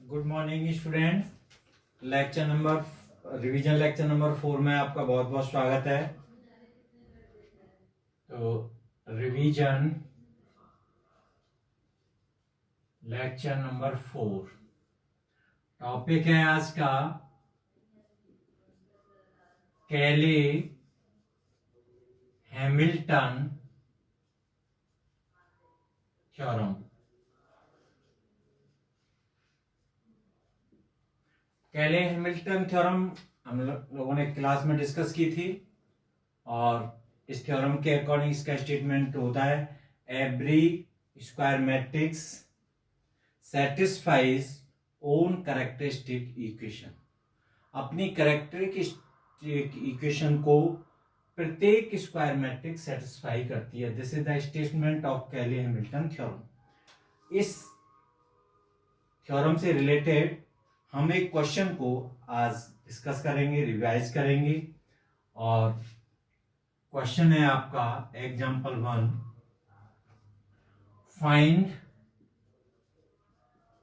Good morning students. Revision lecture number 4 में आपका बहुत बहुत स्वागत है। तो रिवीजन लेक्चर नंबर 4 टॉपिक है आज का कैले हैमिल्टन थ्योरम। कैले हैमिल्टन थ्योरम हम लोगों ने क्लास में डिस्कस की थी और इस थ्योरम के अकॉर्डिंग इसका स्टेटमेंट होता है every square matrix satisfies own characteristic equation. अपनी कैरेक्टरिस्टिक इक्वेशन को प्रत्येक स्क्वायर मैट्रिक्स सेटिस्फाई करती है। This is the statement of कैले हैमिल्टन थ्योरम। इस थ्योरम से रिलेटेड हम एक क्वेश्चन को आज डिस्कस करेंगे, रिवाइज करेंगे। और क्वेश्चन है आपका example 1, find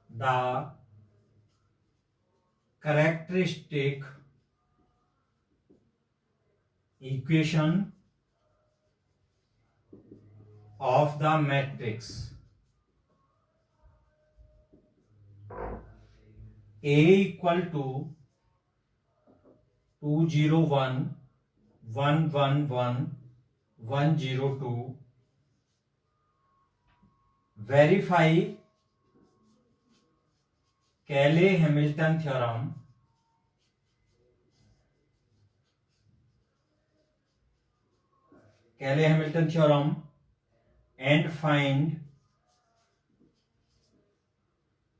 the characteristic equation of the matrix A equal to 201 111 102. Verify Cayley-Hamilton theorem. Cayley-Hamilton theorem and find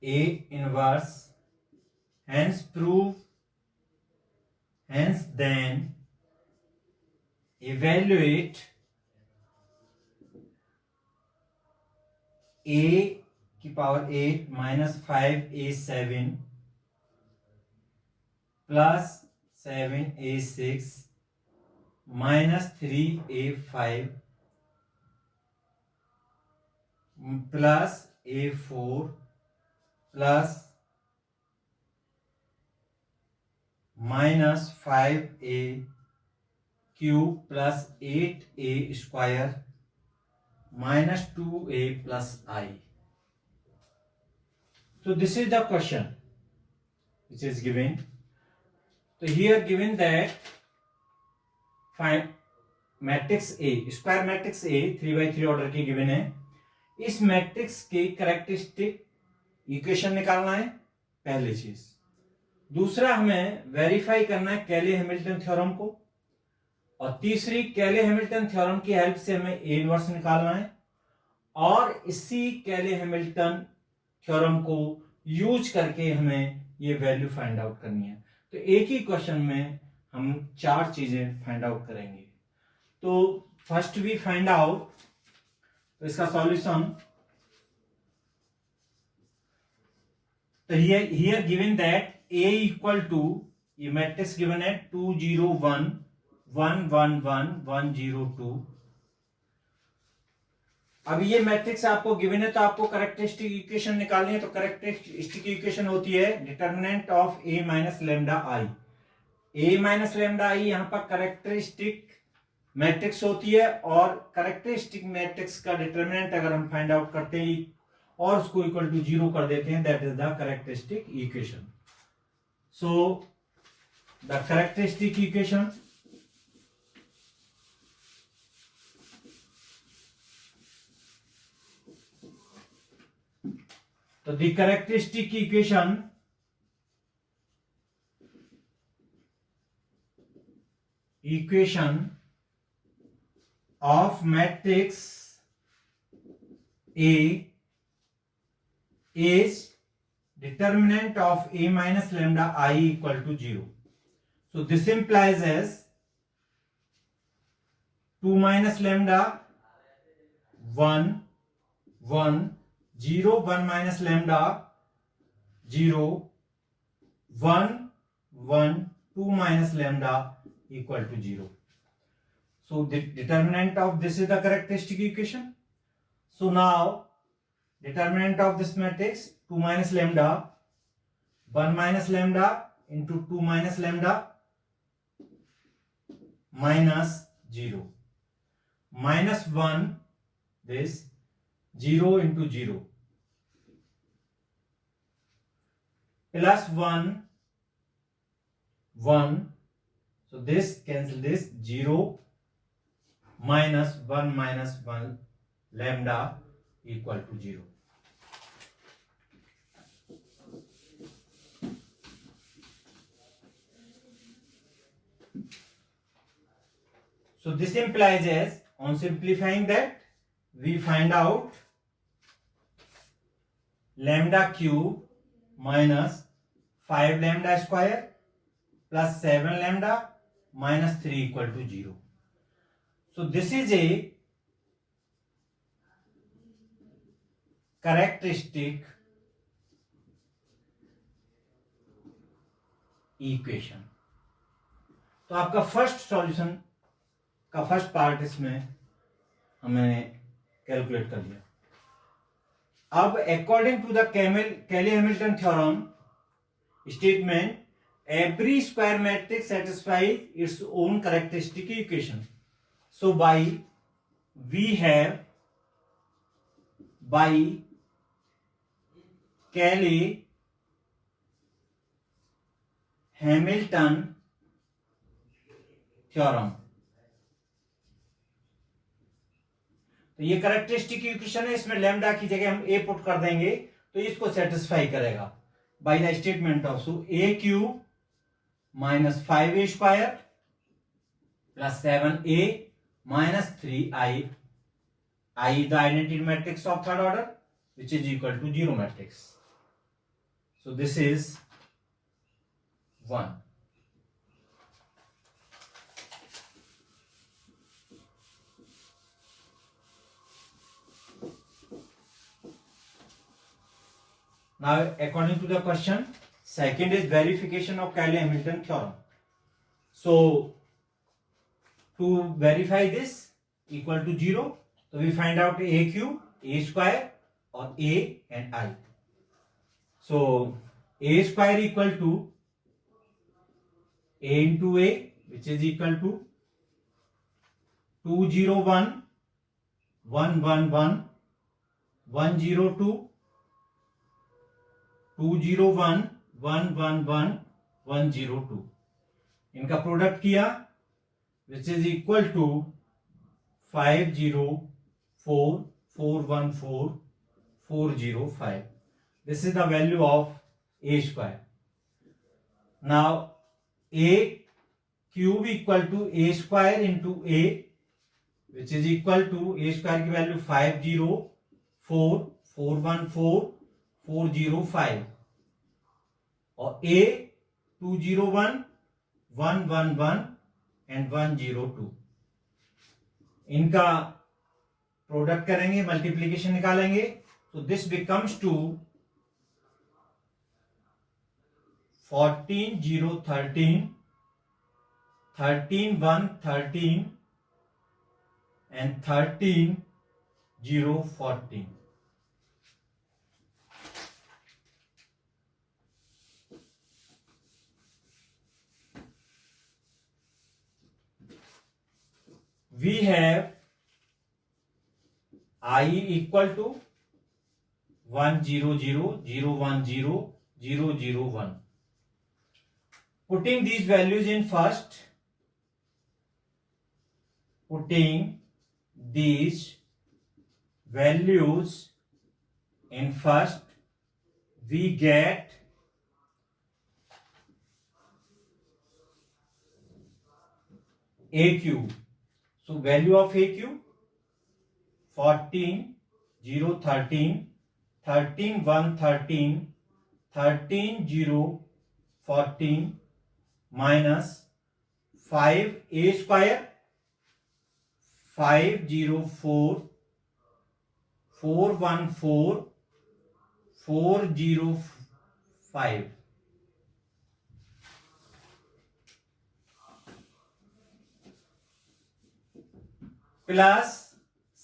A inverse. Hence then evaluate a की power 8 minus 5a7 plus 7a6 minus 3a5 plus a4 plus minus 5a cube plus 8a square minus 2a plus I. So this is the question which is given. So here given that find matrix A, square matrix A 3x3 order की given है। इस matrix के characteristic equation निकालना है पहली चीज। दूसरा हमें वेरीफाई करना है कैले हैमिल्टन थ्योरम को, और तीसरी कैले हैमिल्टन थ्योरम की हेल्प से हमें ए इनवर्स निकालना है और इसी कैले हैमिल्टन थ्योरम को यूज करके हमें ये वैल्यू फाइंड आउट करनी है। तो एक ही क्वेश्चन में हम 4 चीजें फाइंड आउट करेंगे। तो फर्स्ट वी फाइंड आउट, तो इसका सॉल्यूशन, तो here given that A equal to, ये मैट्रिक्स गिवन है 201 111 102। अब ये मैट्रिक्स आपको गिवन है तो आपको कैरेक्टरिस्टिक इक्वेशन निकालनी है। तो कैरेक्टरिस्टिक इक्वेशन होती है determinant of A minus lambda I. A minus lambda I यहां पर कैरेक्टरिस्टिक मैट्रिक्स होती है और कैरेक्टरिस्टिक मैट्रिक्स का डिटर्मिनेंट अगर हम फाइंड आउट करते हैं और उसको इक्वल टू 0 कर देते हैं, that is the characteristic equation. So the characteristic equation, so the characteristic equation of matrix A is determinant of A minus lambda I equal to 0. So this implies as 2 minus lambda 1 1 0 1 minus lambda 0 1 1 2 minus lambda equal to 0. So the determinant of this is the characteristic equation. So now determinant of this matrix 2 minus lambda 1 minus lambda into 2 minus lambda minus 0. Minus 1, this 0 into 0. Plus 1, 1. So this cancel this 0 minus 1 minus 1 lambda equal to 0. So this implies as, on simplifying that, we find out lambda cube minus 5 lambda square plus 7 lambda minus 3 equal to 0. So this is a characteristic equation. तो आपका first solution का first part इसमें हमने calculate कर लिया. अब according to the Cayley Hamilton theorem statement, every square matrix satisfies its own characteristic equation. So we have by Cayley Hamilton theorem. तो ये करेक्टरिस्टिक इक्वेशन है, इसमें लैम्डा की जगह हम ए पुट कर देंगे तो इसको सेटिस्फाई करेगा. By the statement of so A cube minus 5a square plus 7a minus 3i, the identity matrix of third order, which is equal to 0 matrix. So this is 1. Now according to the question, second is verification of Cayley-Hamilton theorem. So to verify this equal to 0, so we find out a cube, a square or a and I. So a square equal to a into a, which is equal to 201 111 102 201 111 102. इनका product किया which is equal to 504 414 405. This is the value of a square. Now a cube equal to a square into a, which is equal to a square की value 504 414 405 और a 201 111 and 102. इनका product करेंगे, multiplication निकालेंगे, so this becomes to 14013 13113 and 13014. We have I equal to 100 010 001. Putting these values in first, we get a cube. So value of a cube 14 0 13 13 1 13 13 0 14 minus 5 a square 504 414 405 plus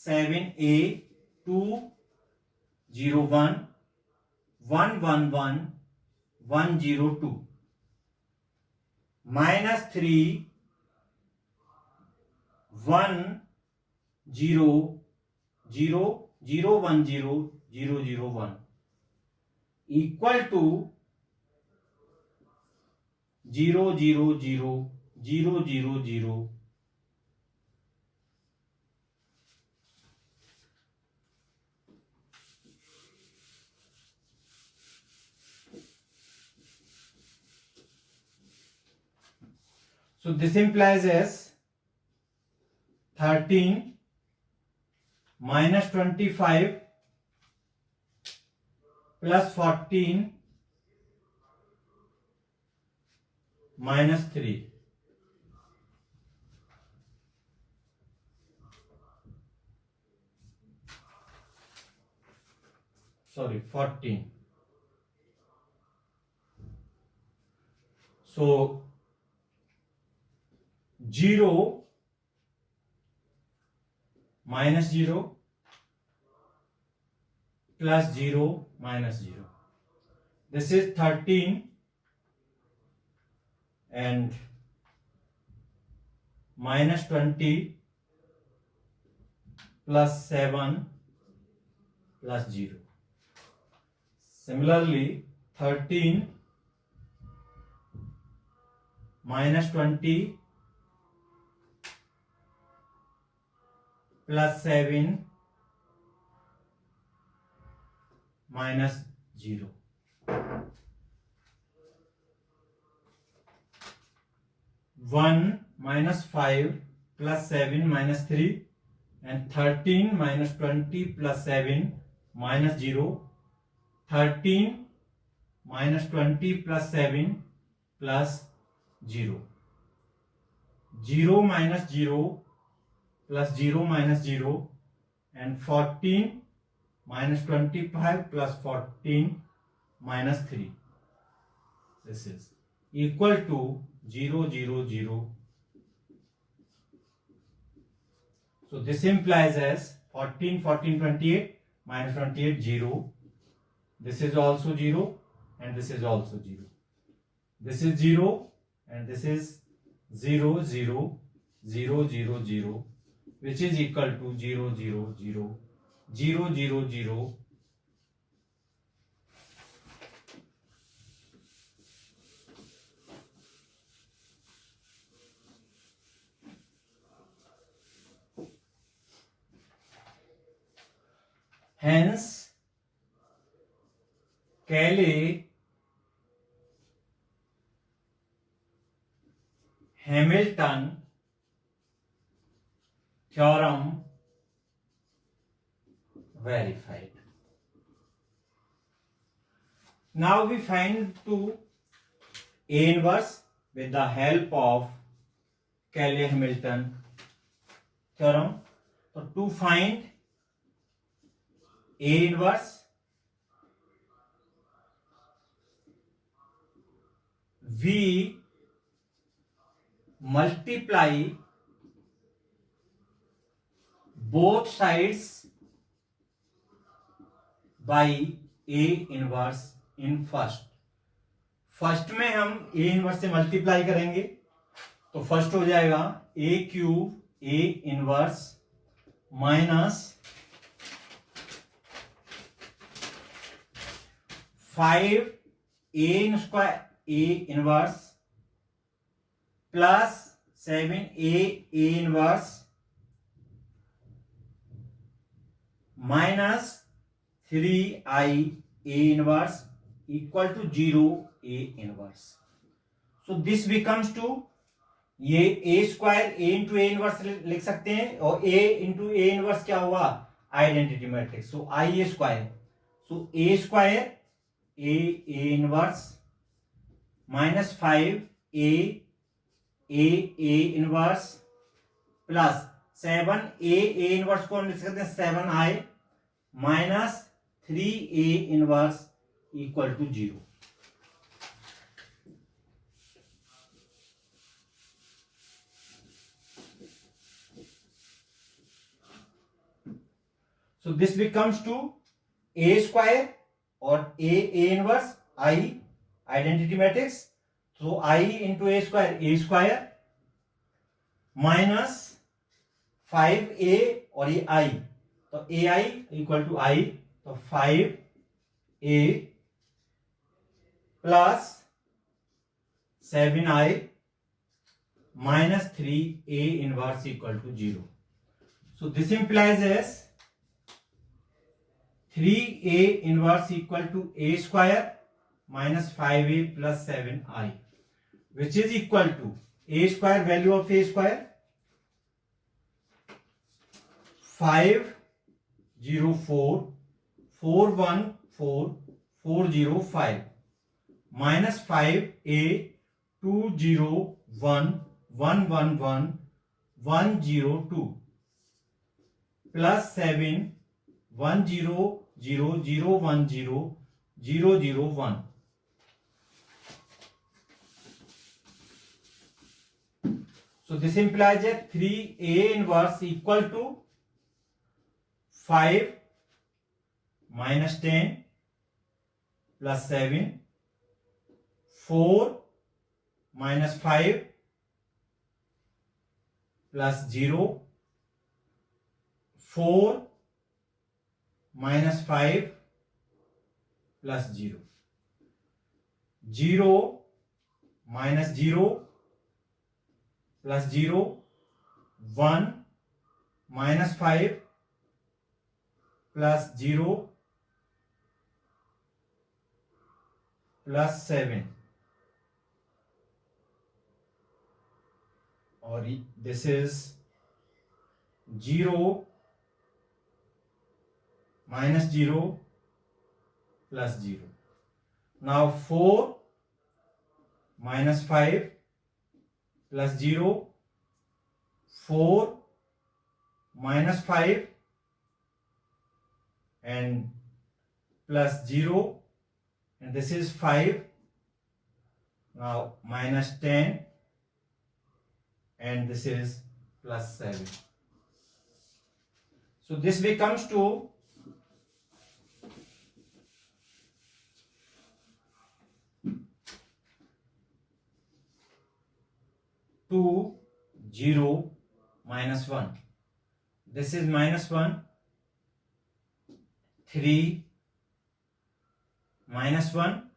7a 201 111 102 minus 3 1 0 0 0 1 0 0 0 1 equal to 0 0 0 0 0 0 So this implies as 13 minus 25 plus 14 minus 3. Sorry, 14. So 0 minus 0 plus 0 minus 0. This is 13 and minus 20 plus 7 plus 0. Similarly, 13 minus 20 plus 7 minus 0. 1 minus 5 plus 7 minus 3 and 13 minus 20 plus 7 minus 0. 13 minus 20 plus 7 plus 0. 0 minus 0 plus 0 minus 0 and 14 minus 25 plus 14 minus 3. This is equal to 0 0 0. So this implies as 14 14 28 minus 28 0. This is also 0 and this is also 0. This is 0 and this is 0 0 0 0 0, which is equal to 0 0 0 0 0 0 hence Cayley-Hamilton theorem verified. Now we find to A inverse with the help of Cayley-Hamilton theorem. So to find A inverse, we multiply both sides by A inverse in first में हम A inverse से multiply करेंगे तो first हो जाएगा A cube A inverse minus 5 A square A inverse plus 7A inverse minus 3I A inverse equal to 0 A inverse. So this becomes to ये A square A into A inverse लिख सकते हैं और A into A inverse क्या हुआ identity matrix. So I A square. So A square A inverse minus 5A inverse plus 7A inverse को हम लिख सकते हैं 7I minus 3A inverse equal to 0. So this becomes to A square और A inverse I identity matrix, तो आई into ए square minus 5a और ये आई, तो ए आई इक्वल टू आई, तो 5a plus 7i minus 3a inverse equal to 0. So this implies as 3a inverse equal to a square minus 5a plus 7i, which is equal to a square, value of a square 504 414 405 minus 5a 201 111 102 plus 7 100 010 001. So this implies that 3a inverse equal to 5 minus 10 plus 7, 4 minus 5 plus 0, 4 minus 5 plus 0, 0 minus 0 plus 0, 1 minus 5 plus 0 plus 7, or this is 0 minus 0 plus 0. Now 4 minus 5 plus 0, 4 minus 5 and plus 0, and this is 5. Now minus 10 and this is plus 7. So this becomes to 2 0 minus 1. This is minus 1, 3 minus 1,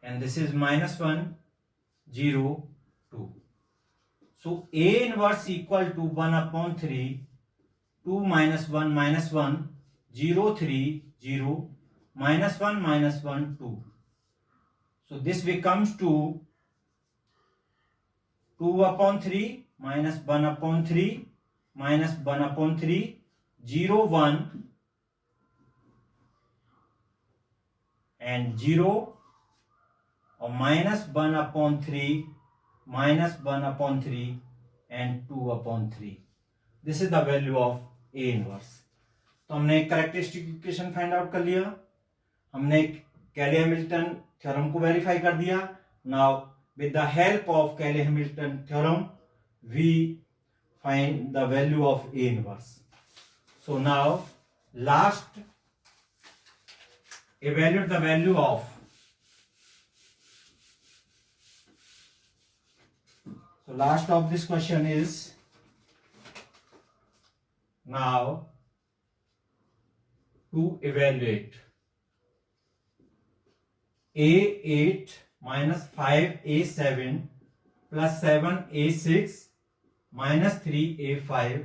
and this is minus 1 0 2. So A inverse equal to 1 upon 3, 2 minus 1 0 3 0 minus 1 2. So this becomes to 2 upon 3 minus 1 upon 3 minus 1 upon 3 0 1 and 0, or minus 1 upon 3 minus 1 upon 3 and 2 upon 3. This is the value of A inverse. तो हमने characteristic equation find out कर लिया, हमने कैले-हैमिल्टन theorem को verify कर दिया. Now with the help of Cayley-Hamilton theorem we find the value of A inverse. So now last, evaluate the value of, so last of this question is now to evaluate A8 minus 5A7 plus 7A6 minus 3A5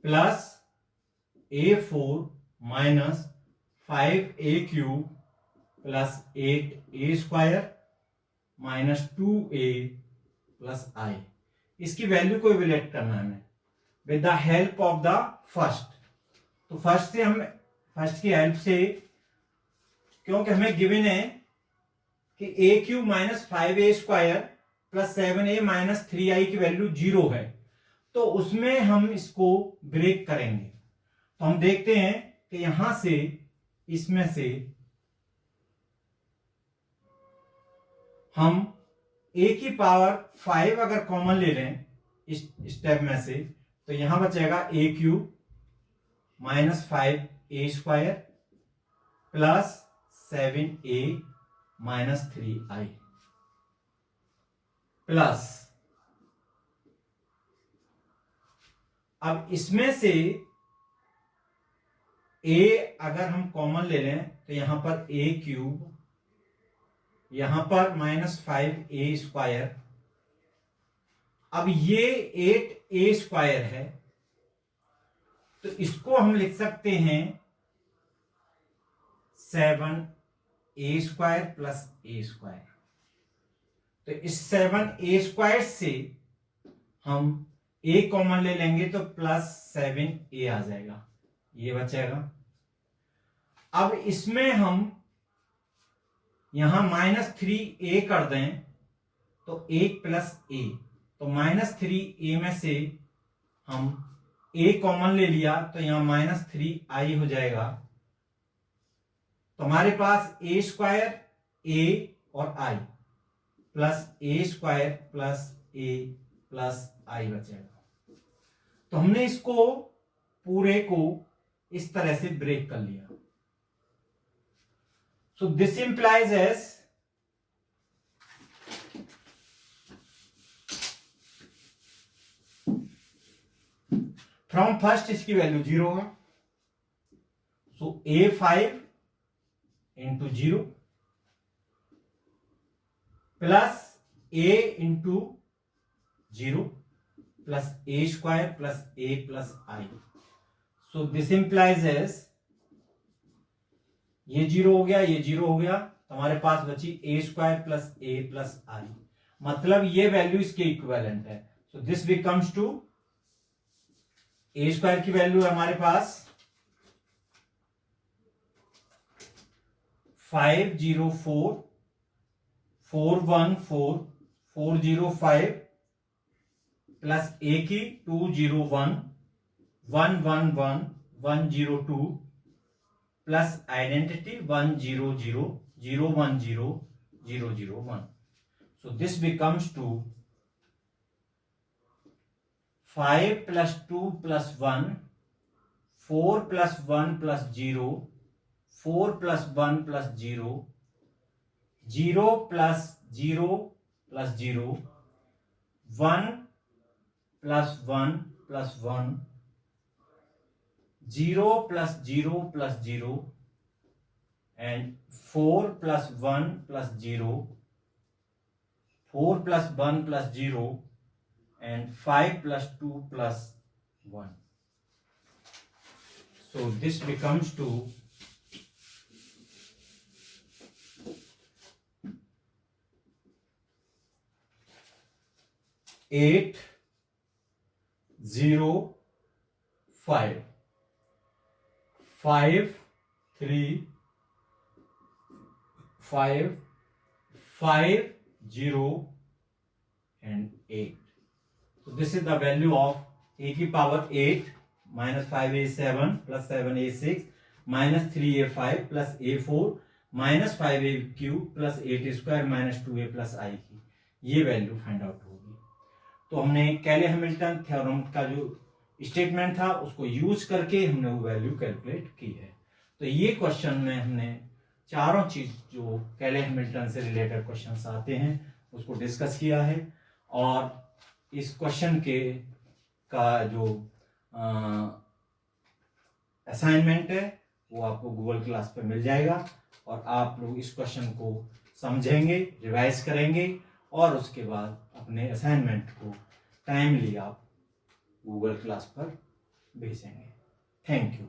plus A4 minus 5A cube plus 8A square minus 2A plus I. इसकी value को evaluate करना है हमें with the help of the first. तो first की help से, क्योंकि हमें गिवन है कि A cube minus 5A square plus 7A minus 3I की वैल्यू 0 है, तो उसमें हम इसको ब्रेक करेंगे. तो हम देखते हैं कि यहां से इसमें से हम a की पावर 5 अगर कॉमन ले लें इस स्टेप में से, तो यहां बचेगा a cube minus 5A square plus 7A -3i plus, अब इसमें से a अगर हम कॉमन ले लें तो यहां पर a³, यहां पर -5a², अब ये 8a² है, तो इसको हम लिख सकते हैं 7a² प्लस a²। तो इस 7a² से हम a कॉमन ले लेंगे तो +7a आ जाएगा, ये बचेगा। अब इसमें हम यहां -3a कर दें तो 1 + a, तो -3a में से हम a कॉमन ले लिया तो यहां -3i हो जाएगा। तो हमारे पास a² a और i plus a² plus a plus i बचेगा। तो हमने इसको पूरे को इस तरह से ब्रेक कर लिया। So this implies S from first इसकी वैल्यू 0 होगा, सो a5 into 0 plus a into 0 plus a² plus a plus i। So this implies S, ये 0 हो गया, ये 0 हो गया, तो हमारे पास बची a² plus a plus i, मतलब ये वैल्यू इसके इक्विवेलेंट है। सो दिस बिकम्स टू a² की वैल्यू है हमारे पास 504 414 405 प्लस a की 201 111 102 plus identity 100 010 001। So this becomes to 5 + 2 + 1 4 + 1 + 0 4 + 1 + 0 0 + 0 + 0 1 + 1 + 1 0 + 0 + 0 and 4 + 1 + 0 4 + 1 + 0 and 5 + 2 + 1. So this becomes to 8 0 5 5 3 5 5 0 and 8. So this is the value of a की power 8 -5a7 plus 7a6 -3a5 plus a4 -5a³ plus 8² -2a plus i की ये value find out होगी। तो हमने कैले Hamilton theorem का जो statement था उसको यूज करके हमने वो वैल्यू कैलकुलेट की है। तो ये क्वेश्चन में हमने चारों चीज जो कैले हैमिल्टन से रिलेटेड क्वेश्चंस आते हैं उसको डिस्कस किया है, और इस क्वेश्चन के का जो असाइनमेंट है वो आपको गूगल क्लास पर मिल जाएगा, और आप लोग इस क्वेश्चन को समझेंगे, रिवाइज करेंगे, और उसके बाद अपने असाइनमेंट को टाइमली आप गूगल क्लास पर भेजेंगे। Thank you.